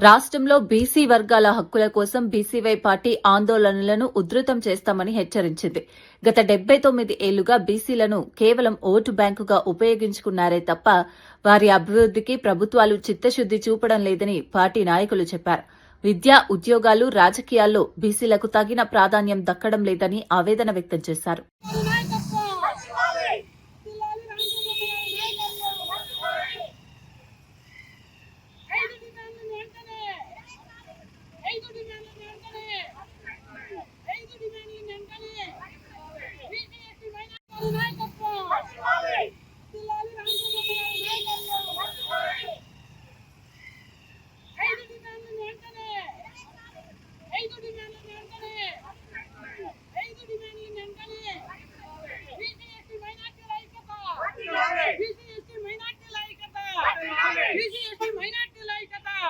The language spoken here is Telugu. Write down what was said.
రాష్ట్రంలో బీసీ వర్గాల హక్కుల కోసం బీసీవై పార్టీ ఆందోళనలను ఉధృతం చేస్తామని హెచ్చరించింది. గత 79 ఏళ్లుగా బీసీలను కేవలం ఓటు బ్యాంకుగా ఉపయోగించుకున్నారే తప్ప వారి అభివృద్ధికి ప్రభుత్వాలు చిత్తశుద్ది చూపడం లేదని పార్టీ నాయకులు చెప్పారు. విద్య, ఉద్యోగాలు, రాజకీయాల్లో బీసీలకు తగిన ప్రాధాన్యం దక్కడం లేదని ఆవేదన వ్యక్తం చేశారు. మైనార్టీ నాయకత్వం